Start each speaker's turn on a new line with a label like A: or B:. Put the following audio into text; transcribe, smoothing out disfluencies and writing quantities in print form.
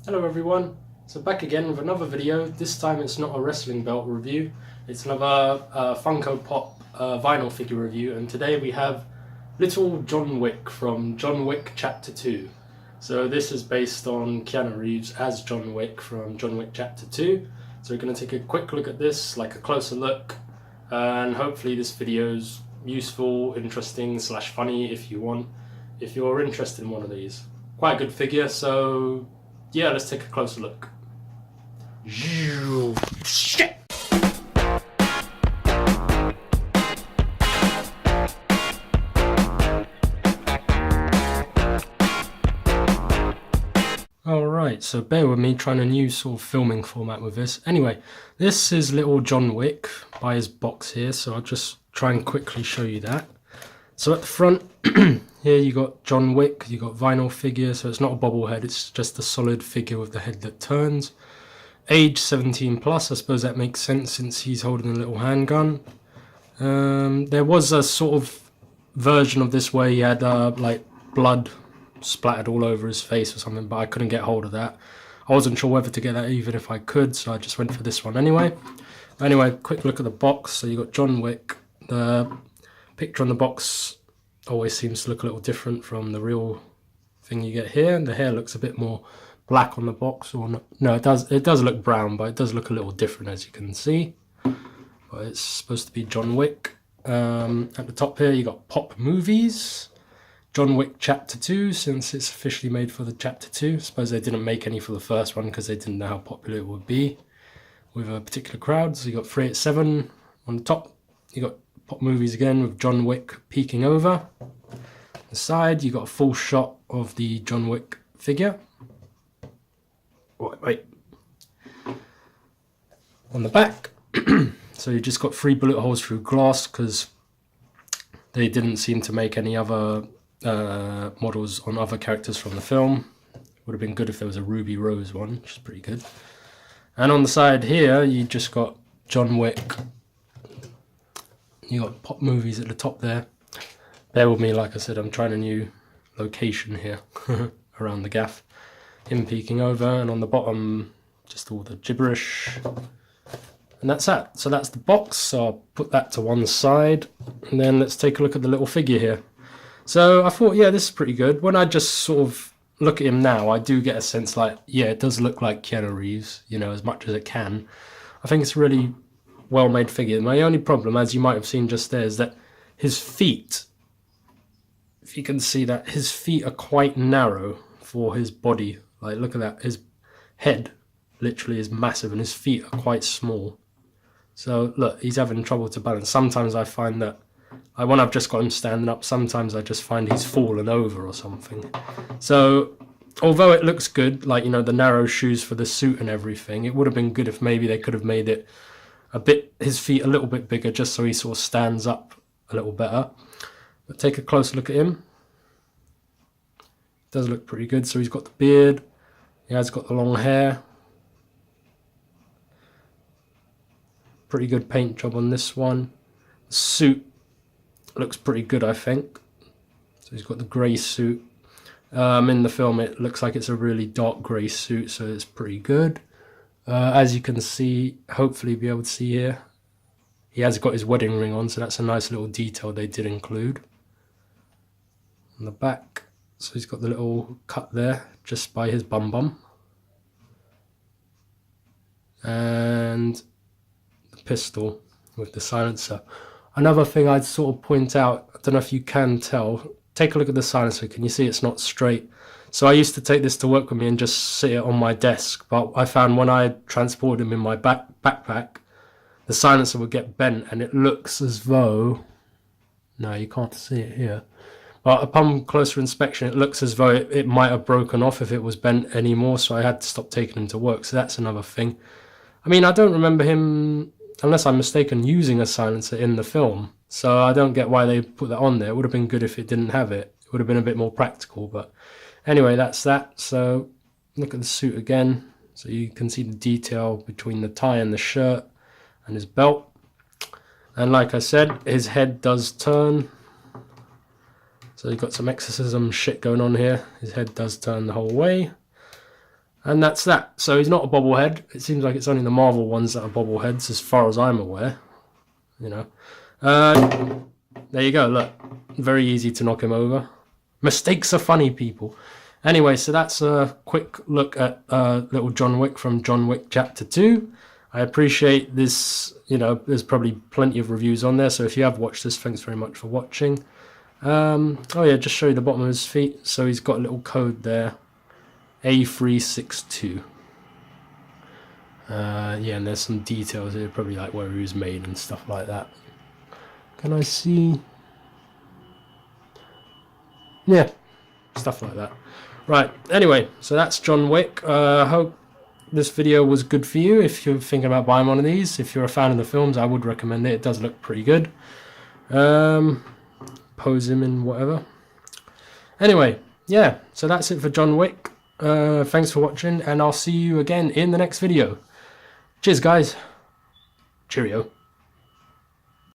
A: Hello everyone, so back again with another video. This time it's not a wrestling belt review, it's another Funko Pop vinyl figure review, and today we have little John Wick from John Wick Chapter 2. So this is based on Keanu Reeves as John Wick from John Wick Chapter 2. So we're going to take a quick look at this, like a closer look, and hopefully this video's useful, interesting / funny if you're interested in one of these. Quite a good figure, so yeah, let's take a closer look. Shit! Alright, so bear with me trying a new sort of filming format with this. Anyway, this is little John Wick by his box here, so I'll just try and quickly show you that. So at the front, here you got John Wick, you got vinyl figure, so it's not a bobblehead, it's just a solid figure with the head that turns. Age 17 plus, I suppose that makes sense since he's holding a little handgun. There was a sort of version of this where he had like blood splattered all over his face or something, but I couldn't get hold of that. I wasn't sure whether to get that even if I could, so I just went for this one anyway. Anyway, quick look at the box. So you got John Wick. The picture on the box always seems to look a little different from the real thing you get here. And the hair looks a bit more black on the box, or no, it does look brown, but it does look a little different as you can see. But it's supposed to be John Wick. At the top here you got Pop Movies, John Wick Chapter 2, since it's officially made for the Chapter 2. I suppose they didn't make any for the first one because they didn't know how popular it would be with a particular crowd. So you got 387 on the top. You got Pop Movies again with John Wick peeking over. On the side you got a full shot of the John Wick figure. Wait. On the back, so you just got 3 bullet holes through glass because they didn't seem to make any other models on other characters from the film. Would have been good if there was a Ruby Rose one, which is pretty good. And on the side here, you just got John Wick. You got Pop Movies at the top there. Bear with me, like I said, I'm trying a new location here around the gaff. Him peeking over, and on the bottom, just all the gibberish. And that's that. So that's the box. So I'll put that to one side, and then let's take a look at the little figure here. So I thought, yeah, this is pretty good. When I just sort of look at him now, I do get a sense like, yeah, it does look like Keanu Reeves, you know, as much as it can. I think it's a really well-made figure. My only problem, as you might have seen just there, is that his feet, if you can see that, his feet are quite narrow for his body. Like, look at that. His head literally is massive and his feet are quite small. So, look, he's having trouble to balance. Sometimes I find that, when I've just got him standing up, sometimes I just find he's fallen over or something. So, although it looks good, like, you know, the narrow shoes for the suit and everything, it would have been good if maybe they could have made it his feet a little bit bigger, just so he sort of stands up a little better. But take a closer look at him. Does look pretty good. So he's got the beard. He has got the long hair. Pretty good paint job on this one. The suit looks pretty good, I think. So he's got the grey suit. In the film it looks like it's a really dark grey suit, so it's pretty good. As you can see, hopefully be able to see here, he has got his wedding ring on, so that's a nice little detail they did include. On the back, so he's got the little cut there, just by his bum bum. And the pistol with the silencer. Another thing I'd sort of point out, I don't know if you can tell, take a look at the silencer. Can you see it's not straight? So I used to take this to work with me and just sit it on my desk, but I found when I transported him in my backpack, the silencer would get bent, and it looks as though, no, you can't see it here, but upon closer inspection it looks as though it might have broken off if it was bent anymore, so I had to stop taking him to work. So that's another thing. I mean, I don't remember him, unless I'm mistaken, using a silencer in the film, so I don't get why they put that on there. It would have been good if it didn't have it. It would have been a bit more practical, but anyway, that's that. So look at the suit again. So you can see the detail between the tie and the shirt and his belt. And like I said, his head does turn. So you've got some exorcism shit going on here. His head does turn the whole way. And that's that. So he's not a bobblehead. It seems like it's only the Marvel ones that are bobbleheads, as far as I'm aware. You know. There you go, look. Very easy to knock him over. Mistakes are funny, people. Anyway, so that's a quick look at little John Wick from John Wick Chapter 2. I appreciate this, you know, there's probably plenty of reviews on there, so if you have watched this, thanks very much for watching. Oh yeah, just show you the bottom of his feet. So he's got a little code there, A362. Yeah, and there's some details here, probably like where he was made and stuff like that. Can I see? Yeah, stuff like that. Right, anyway, so that's John Wick. I hope this video was good for you. If you're thinking about buying one of these, if you're a fan of the films, I would recommend it. It does look pretty good. Pose him in whatever. Anyway, yeah, so that's it for John Wick. Thanks for watching, and I'll see you again in the next video. Cheers, guys. Cheerio.